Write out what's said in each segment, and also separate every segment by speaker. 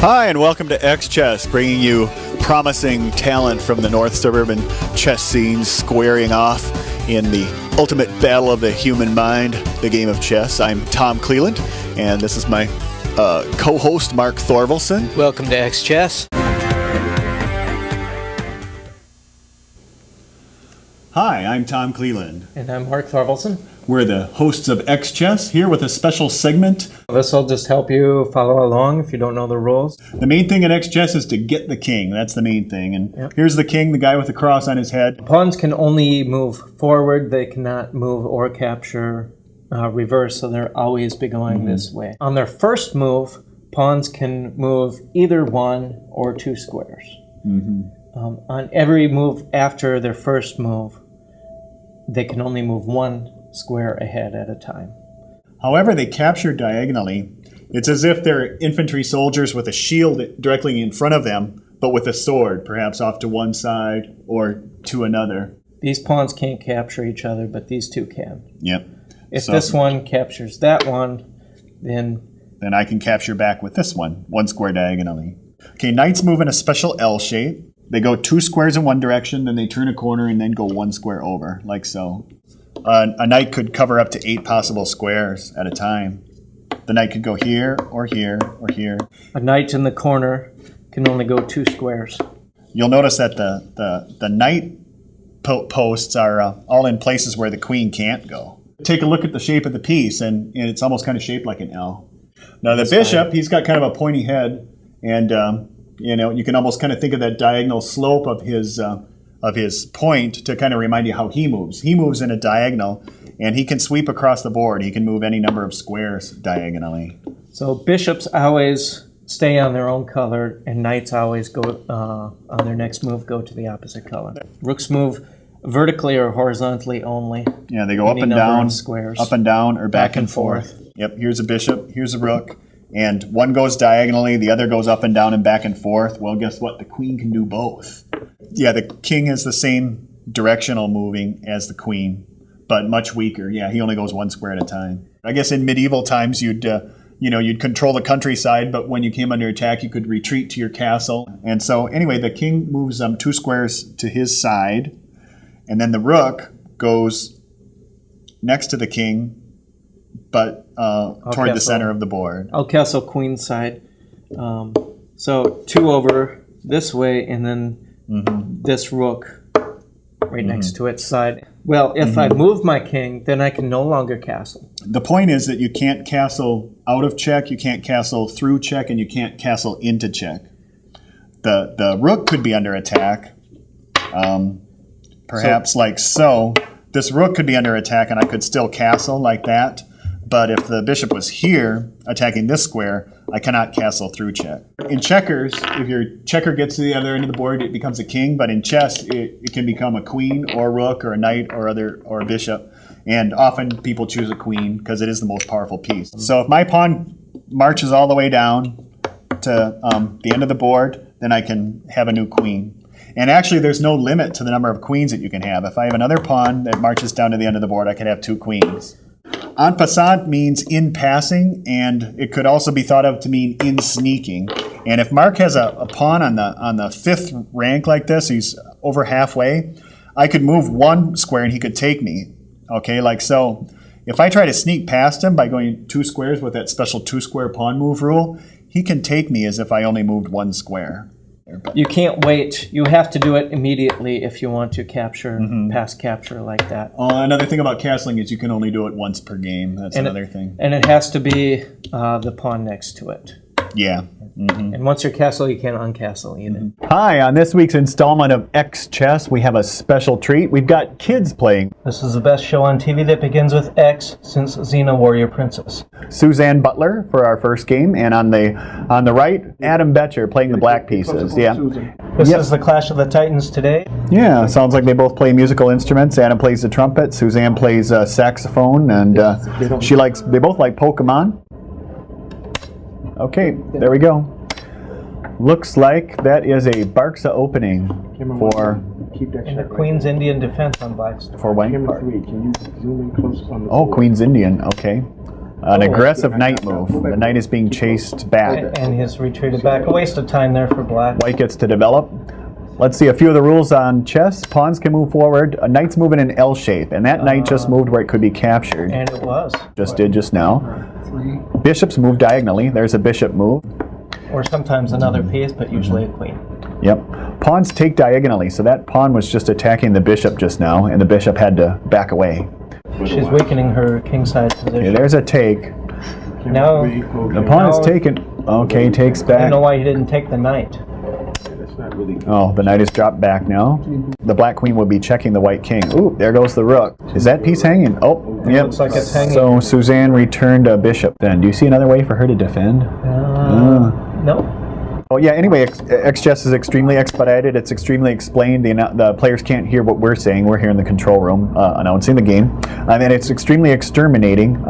Speaker 1: Hi, and welcome to X Chess, bringing you promising talent from the North Suburban chess scene squaring off in the ultimate battle of the human mind, the game of chess. I'm Tom Cleland, and this is my co-host, Mark Thorvilson.
Speaker 2: Welcome to X Chess.
Speaker 1: Hi, I'm Tom Cleland.
Speaker 2: And I'm Mark Thorvilson.
Speaker 1: We're the hosts of X Chess, here with a special segment.
Speaker 2: This will just help you follow along if you don't know the rules.
Speaker 1: The main thing in X Chess is to get the king. That's the main thing. And Here's the king, the guy with the cross on his head.
Speaker 2: Pawns can only move forward. They cannot move or capture reverse, so they'll always be going this way. On their first move, pawns can move either one or two squares. On every move after their first move, they can only move one square ahead at a time.
Speaker 1: However, they capture diagonally. It's as if they're infantry soldiers with a shield directly in front of them, but with a sword, perhaps off to one side or to another.
Speaker 2: These pawns can't capture each other, but these two can.
Speaker 1: Yep.
Speaker 2: If this one captures that one, then
Speaker 1: I can capture back with this one square diagonally. Okay, knights move in a special L shape. They go two squares in one direction, then they turn a corner and then go one square over, like so. A knight could cover up to 8 possible squares at a time. The knight could go here, or here, or here.
Speaker 2: A knight in the corner can only go 2 squares.
Speaker 1: You'll notice that the knight posts are all in places where the queen can't go. Take a look at the shape of the piece, and it's almost kind of shaped like an L. Now the bishop, he's got kind of a pointy head, and you can almost kind of think of that diagonal slope of his point to kind of remind you how he moves. He moves in a diagonal, and he can sweep across the board. He can move any number of squares diagonally.
Speaker 2: So bishops always stay on their own color, and knights always go on their next move go to the opposite color. Rooks move vertically or horizontally only.
Speaker 1: Yeah, they go up and down,
Speaker 2: squares.
Speaker 1: up and down, or back and forth. Yep, here's a bishop, here's a rook, and one goes diagonally, the other goes up and down and back and forth. Well, guess what? The queen can do both. Yeah, the king has the same directional moving as the queen, but much weaker. Yeah, he only goes one square at a time. I guess in medieval times you'd control the countryside, but when you came under attack, you could retreat to your castle. And so anyway, the king moves 2 squares to his side, and then the rook goes next to the king, but toward the center of the board.
Speaker 2: I'll castle queen side. So 2 over this way, and then this rook right next to its side. Well, if I move my king, then I can no longer castle.
Speaker 1: The point is that you can't castle out of check, you can't castle through check, and you can't castle into check. The rook could be under attack, perhaps like so. This rook could be under attack, and I could still castle like that. But if the bishop was here, attacking this square, I cannot castle through check. In checkers, if your checker gets to the other end of the board, it becomes a king. But in chess, it can become a queen or a rook or a knight or a bishop. And often people choose a queen because it is the most powerful piece. So if my pawn marches all the way down to the end of the board, then I can have a new queen. And actually, there's no limit to the number of queens that you can have. If I have another pawn that marches down to the end of the board, I could have 2 queens. En passant means in passing, and it could also be thought of to mean in sneaking. And if Mark has a pawn on the 5th rank like this, he's over halfway, I could move 1 square and he could take me. Okay, like so. If I try to sneak past him by going 2 squares with that special 2-square pawn move rule, he can take me as if I only moved 1 square.
Speaker 2: You can't wait. You have to do it immediately if you want to capture, pass capture like that.
Speaker 1: Another thing about castling is you can only do it once per game. That's another thing.
Speaker 2: And it has to be the pawn next to it.
Speaker 1: Yeah.
Speaker 2: And once you're castle, you can't uncastle either.
Speaker 1: Hi, on this week's installment of X Chess, we have a special treat. We've got kids playing.
Speaker 2: This is the best show on TV that begins with X since Xena Warrior Princess.
Speaker 1: Suzanne Butler for our first game, and on the right, Adam Betcher playing the black pieces. Yeah.
Speaker 2: This is the Clash of the Titans today.
Speaker 1: Yeah, sounds like they both play musical instruments. Adam plays the trumpet, Suzanne plays saxophone, and they both like Pokemon. Okay, there we go. Looks like that is a Barksa opening for
Speaker 2: And the Queen's Indian defense on black's
Speaker 1: white.
Speaker 3: Can you zoom in close on the
Speaker 1: Oh, Queen's Indian, okay. An aggressive knight move. The knight is being chased back.
Speaker 2: And he's retreated back. A waste of time there for black.
Speaker 1: White gets to develop. Let's see a few of the rules on chess. Pawns can move forward. A knight's moving in L shape, and that knight just moved where it could be captured.
Speaker 2: And it was.
Speaker 1: Just did just now. Bishops move diagonally. There's a bishop move.
Speaker 2: Or sometimes another piece, but usually a queen.
Speaker 1: Yep. Pawns take diagonally, so that pawn was just attacking the bishop just now, and the bishop had to back away.
Speaker 2: She's weakening her kingside position.
Speaker 1: Okay, there's a take.
Speaker 2: Now,
Speaker 1: The pawn is taken. Okay, takes
Speaker 2: I don't
Speaker 1: back.
Speaker 2: know why he didn't take the knight.
Speaker 1: Oh, the knight is dropped back now. The black queen would be checking the white king. Ooh, there goes the rook. Is that piece hanging? Oh, yep.
Speaker 2: Looks like it's hanging.
Speaker 1: So Suzanne returned a bishop. Then, do you see another way for her to defend?
Speaker 2: No.
Speaker 1: Oh yeah. Anyway, X-Chess is extremely expedited. It's extremely explained. The players can't hear what we're saying. We're here in the control room announcing the game. And it's extremely exterminating.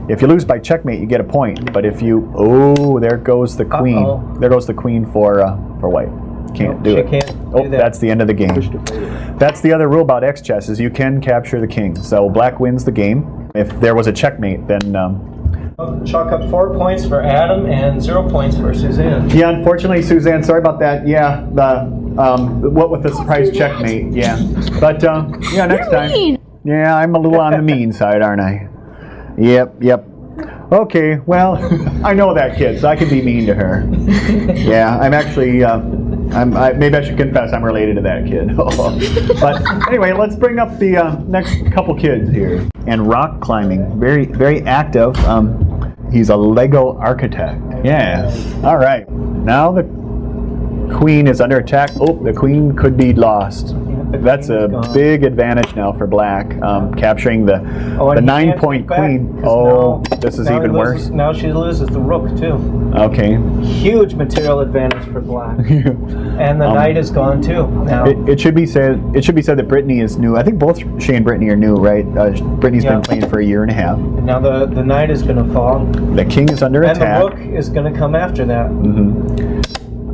Speaker 1: If you lose by checkmate, you get a point. But if you there goes the queen.
Speaker 2: Uh-oh.
Speaker 1: There goes the queen for white. Can't do it.
Speaker 2: Can't do that.
Speaker 1: That's the end of the game. That's the other rule about X-Chess is you can capture the king. So black wins the game. If there was a checkmate, then.
Speaker 2: I'll chalk up 4 points for Adam and 0 points for Suzanne.
Speaker 1: Yeah, unfortunately, Suzanne, sorry about that. Yeah, what with the surprise checkmate? Yeah, but yeah, next time. Yeah, I'm a little on the mean side, aren't I? Yep. Okay, well, I know that kid, so I can be mean to her. Yeah, I'm actually. Maybe I should confess I'm related to that kid. But anyway, let's bring up the next couple kids here. And rock climbing, very, very active. He's a Lego architect. Yeah. All right. Now the queen is under attack. Oh, the queen could be lost. That's a big advantage now for black, capturing the 9-point queen. Oh, this is even worse.
Speaker 2: Now she loses the rook too.
Speaker 1: Okay.
Speaker 2: Huge material advantage for black. And the knight is gone too. Now
Speaker 1: it should be said that Brittany is new. I think both Shay and Brittany are new, right? Brittany's been playing for a year and a half.
Speaker 2: And now the knight is going to fall.
Speaker 1: The king is under attack.
Speaker 2: And the rook is going to come after that.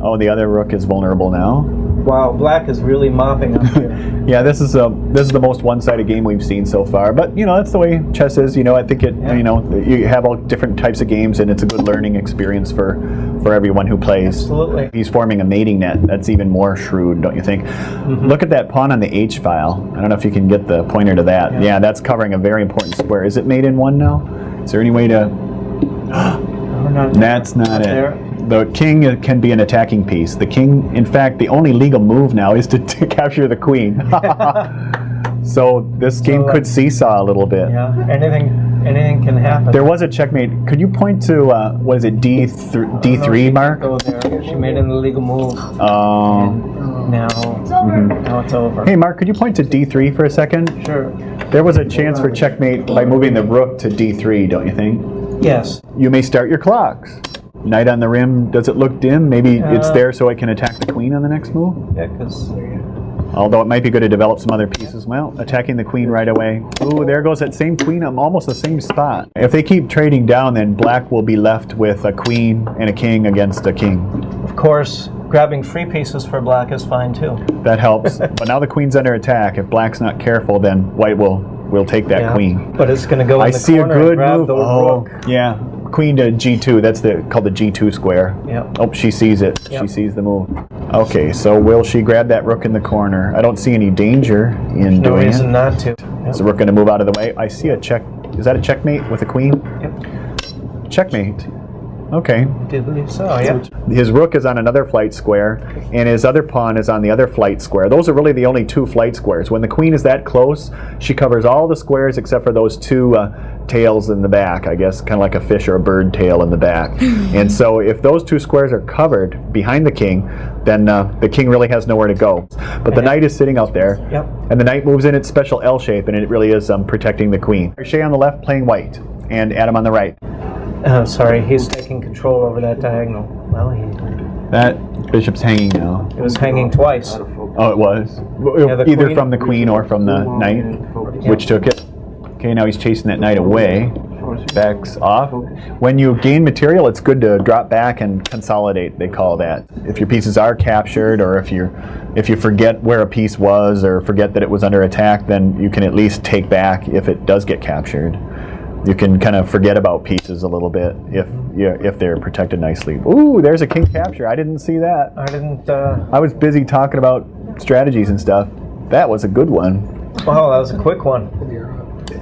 Speaker 1: Oh, the other rook is vulnerable now.
Speaker 2: Wow, black is really mopping up here.
Speaker 1: Yeah, this is the most one-sided game we've seen so far. But that's the way chess is. I think you have all different types of games, and it's a good learning experience for everyone who plays.
Speaker 2: Absolutely.
Speaker 1: He's forming a mating net. That's even more shrewd, don't you think? Look at that pawn on the H file. I don't know if you can get the pointer to that. Yeah, that's covering a very important square. Is it mate in one now? Is there any way to? That's not it.
Speaker 2: There.
Speaker 1: The king can be an attacking piece. The king, in fact, the only legal move now is to capture the queen. So this game could seesaw a little bit.
Speaker 2: Yeah, anything can happen.
Speaker 1: There was a checkmate. Could you point to what is it, D3, Mark?
Speaker 2: Go there. She made an illegal move. And now it's over.
Speaker 1: Hey, Mark, could you point to D3 for a second?
Speaker 2: Sure.
Speaker 1: There was a chance for checkmate by moving the rook to D3, don't you think?
Speaker 2: Yes.
Speaker 1: You may start your clocks. Knight on the rim, does it look dim? Maybe it's there so I can attack the queen on the next move?
Speaker 2: Yeah, because...
Speaker 1: Although it might be good to develop some other pieces. Well, attacking the queen right away. Ooh, there goes that same queen. I'm almost the same spot. If they keep trading down, then black will be left with a queen and a king against a king.
Speaker 2: Of course, grabbing free pieces for black is fine too.
Speaker 1: That helps. But now the queen's under attack. If black's not careful, then white will take that queen.
Speaker 2: But it's going to go in the corner and grab the rook.
Speaker 1: Yeah. Queen to G2, that's called the G2 square.
Speaker 2: Yep.
Speaker 1: Oh, she sees it. Yep. She sees the move. Okay, so will she grab that rook in the corner? I don't see any danger in doing it.
Speaker 2: No reason not to.
Speaker 1: Is the rook going to move out of the way? I see a check. Is that a checkmate with a queen?
Speaker 2: Yep.
Speaker 1: Checkmate. Okay.
Speaker 2: I do believe so, yeah.
Speaker 1: His rook is on another flight square, and his other pawn is on the other flight square. Those are really the only two flight squares. When the queen is that close, she covers all the squares except for those two tails in the back, I guess, kind of like a fish or a bird tail in the back. And so if those two squares are covered behind the king, then the king really has nowhere to go. But the knight is sitting out there, and the knight moves in its special L shape, and it really is protecting the queen. Shay on the left playing white, and Adam on the right.
Speaker 2: Sorry, he's taking control over that diagonal. Well,
Speaker 1: That bishop's hanging now.
Speaker 2: it was hanging twice.
Speaker 1: Oh, it was? Either
Speaker 2: queen-
Speaker 1: from the queen or from the knight, which took it. Okay, now he's chasing that knight away. Backs off. When you gain material, it's good to drop back and consolidate, they call that. If your pieces are captured, or if you forget where a piece was or forget that it was under attack, then you can at least take back if it does get captured. You can kind of forget about pieces a little bit if they're protected nicely. Ooh, there's a king capture. I didn't see that.
Speaker 2: I didn't.
Speaker 1: I was busy talking about strategies and stuff. That was a good one.
Speaker 2: Wow, that was a quick one.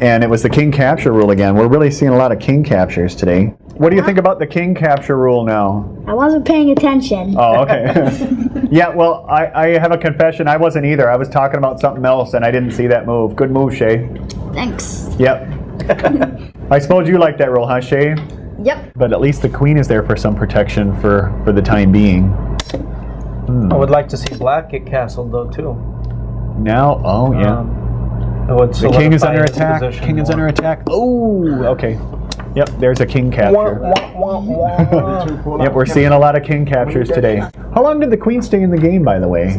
Speaker 1: And it was the king capture rule again. We're really seeing a lot of king captures today. What do you think about the king capture rule now?
Speaker 4: I wasn't paying attention.
Speaker 1: Oh, okay. Yeah, well, I have a confession. I wasn't either. I was talking about something else, and I didn't see that move. Good move, Shay.
Speaker 4: Thanks.
Speaker 1: Yep. I suppose you like that rule, huh, Shay?
Speaker 4: Yep.
Speaker 1: But at least the queen is there for some protection for the time being.
Speaker 2: I would like to see black get castled though too.
Speaker 1: Now, oh yeah.
Speaker 2: It would
Speaker 1: The king is
Speaker 2: solidify
Speaker 1: under
Speaker 2: his
Speaker 1: attack.
Speaker 2: position
Speaker 1: King is
Speaker 2: more.
Speaker 1: under attack. Oh, okay. Yep, there's a king capture. Yep, we're seeing a lot of king captures today. How long did the queen stay in the game, by the way?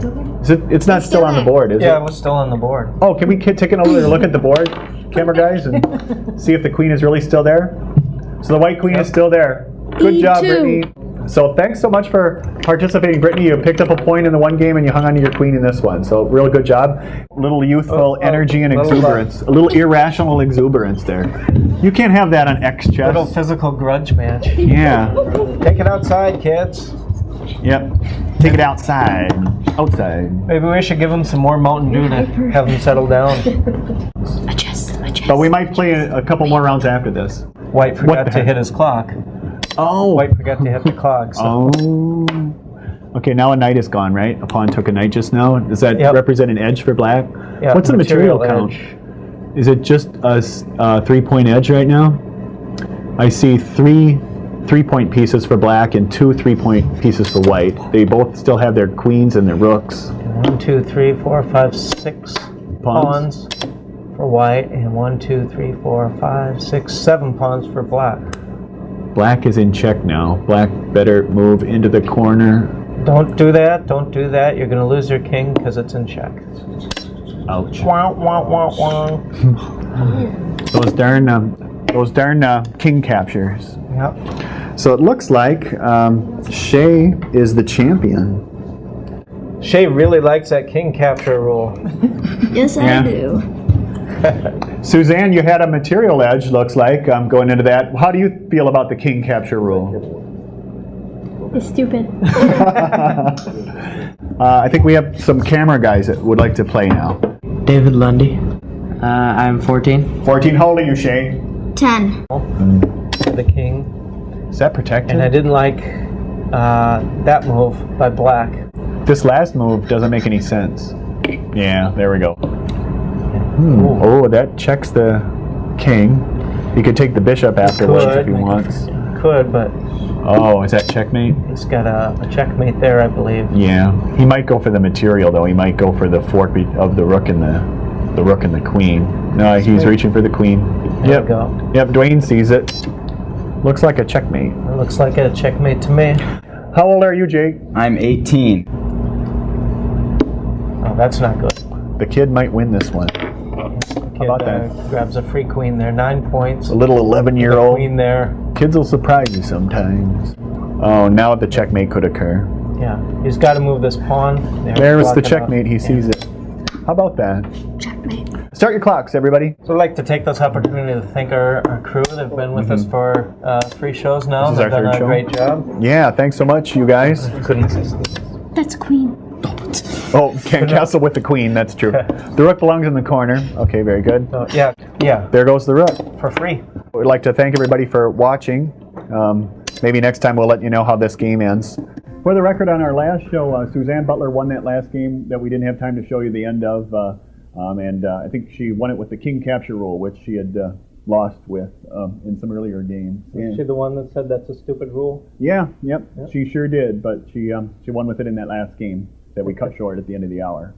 Speaker 1: It's not still on the board, is
Speaker 2: Yeah,
Speaker 1: it?
Speaker 2: it was still on the board.
Speaker 1: Oh, can we take another look at the board, camera guys, and see if the queen is really still there? So the white queen is still there. Good job,
Speaker 4: E2.
Speaker 1: Brittany. So thanks so much for participating, Brittany. You picked up a point in the one game and you hung on to your queen in this one. So real good job. Little youthful energy and
Speaker 2: little,
Speaker 1: exuberance. A little irrational exuberance there. You can't have that on X chess.
Speaker 2: Little physical grudge match.
Speaker 1: Yeah.
Speaker 2: Take it outside, kids.
Speaker 1: Yep. Take it outside. Outside.
Speaker 2: Maybe we should give them some more Mountain Dew to have them settle down.
Speaker 4: Adjust.
Speaker 1: But we might play a couple more rounds after this.
Speaker 2: White
Speaker 1: What
Speaker 2: forgot
Speaker 1: the
Speaker 2: to
Speaker 1: heck?
Speaker 2: hit his clock.
Speaker 1: Oh.
Speaker 2: White forgot to hit the clock. So.
Speaker 1: Oh. Okay, now a knight is gone, right? A pawn took a knight just now. Does that
Speaker 2: Yep.
Speaker 1: represent an edge for black?
Speaker 2: Yeah,
Speaker 1: What's the material count?
Speaker 2: edge.
Speaker 1: Is it just a 3-point edge right now? I see three 3-point pieces for black and 2 3-point pieces for white. They both still have their queens and their rooks.
Speaker 2: 1, 2, 3, 4, 5, 6 pawns for white, and 1, 2, 3, 4, 5, 6, 7 pawns for black.
Speaker 1: Black is in check now. Black better move into the corner.
Speaker 2: Don't do that. Don't do that. You're going to lose your king because it's in check.
Speaker 1: Ouch.
Speaker 2: Wah, wah, wah, wah.
Speaker 1: Those darn king captures.
Speaker 2: Yep.
Speaker 1: So it looks like Shay is the champion.
Speaker 2: Shay really likes that king capture rule.
Speaker 4: Yes,
Speaker 1: Yeah.
Speaker 4: I do.
Speaker 1: Suzanne, you had a material edge, looks like, going into that. How do you feel about the king capture rule?
Speaker 4: It's stupid.
Speaker 1: I think we have some camera guys that would like to play now.
Speaker 5: David Lundy. I'm 14.
Speaker 1: 14, how old are you, Shay?
Speaker 4: 10.
Speaker 2: The king.
Speaker 1: Is that protected?
Speaker 2: And I didn't like that move by black.
Speaker 1: This last move doesn't make any sense. Yeah, there we go.
Speaker 2: Ooh.
Speaker 1: Oh, that checks the king. He could take the bishop afterwards if he
Speaker 2: Could.
Speaker 1: wants.
Speaker 2: Could, but
Speaker 1: Oh, is that checkmate?
Speaker 2: he's got a checkmate there, I believe.
Speaker 1: Yeah. He might go for the material though. He might go for the fork of the rook and the rook and the queen. No, he's reaching for the queen.
Speaker 2: There
Speaker 1: Yep.
Speaker 2: we go.
Speaker 1: Yep, Dwayne sees it. Looks like a checkmate.
Speaker 2: It looks like a checkmate to me.
Speaker 1: How old are you, Jake?
Speaker 5: I'm 18.
Speaker 2: Oh, that's not good.
Speaker 1: The kid might win this one.
Speaker 2: Kid,
Speaker 1: about that?
Speaker 2: Grabs a free queen there. 9 points.
Speaker 1: A little 11-year-old.
Speaker 2: Queen there.
Speaker 1: Kids will surprise you sometimes. Oh, now the checkmate could occur.
Speaker 2: Yeah. He's got to move this pawn.
Speaker 1: There was the
Speaker 2: blocking up.
Speaker 1: checkmate. He sees it. How about that?
Speaker 4: Checkmate.
Speaker 1: Start your clocks, everybody.
Speaker 2: So I'd like to take this opportunity to thank our crew. They've been with us for 3 shows now.
Speaker 1: This is
Speaker 2: They've
Speaker 1: our
Speaker 2: done
Speaker 1: third
Speaker 2: a
Speaker 1: show?
Speaker 2: great job.
Speaker 1: Yeah, thanks so much, you guys.
Speaker 2: Couldn't.
Speaker 4: That's queen.
Speaker 1: Oh, can't castle with the queen. That's true. The rook belongs in the corner. Okay, very good.
Speaker 2: Oh, yeah.
Speaker 1: There goes the rook.
Speaker 2: For free.
Speaker 1: We'd like to thank everybody for watching. Maybe next time we'll let you know how this game ends. For the record, on our last show, Suzanne Butler won that last game that we didn't have time to show you the end of. And I think she won it with the king capture rule, which she had lost with in some earlier games.
Speaker 2: Is she the one that said that's a stupid rule?
Speaker 1: Yeah, yep, she sure did, but she won with it in that last game that we cut short at the end of the hour.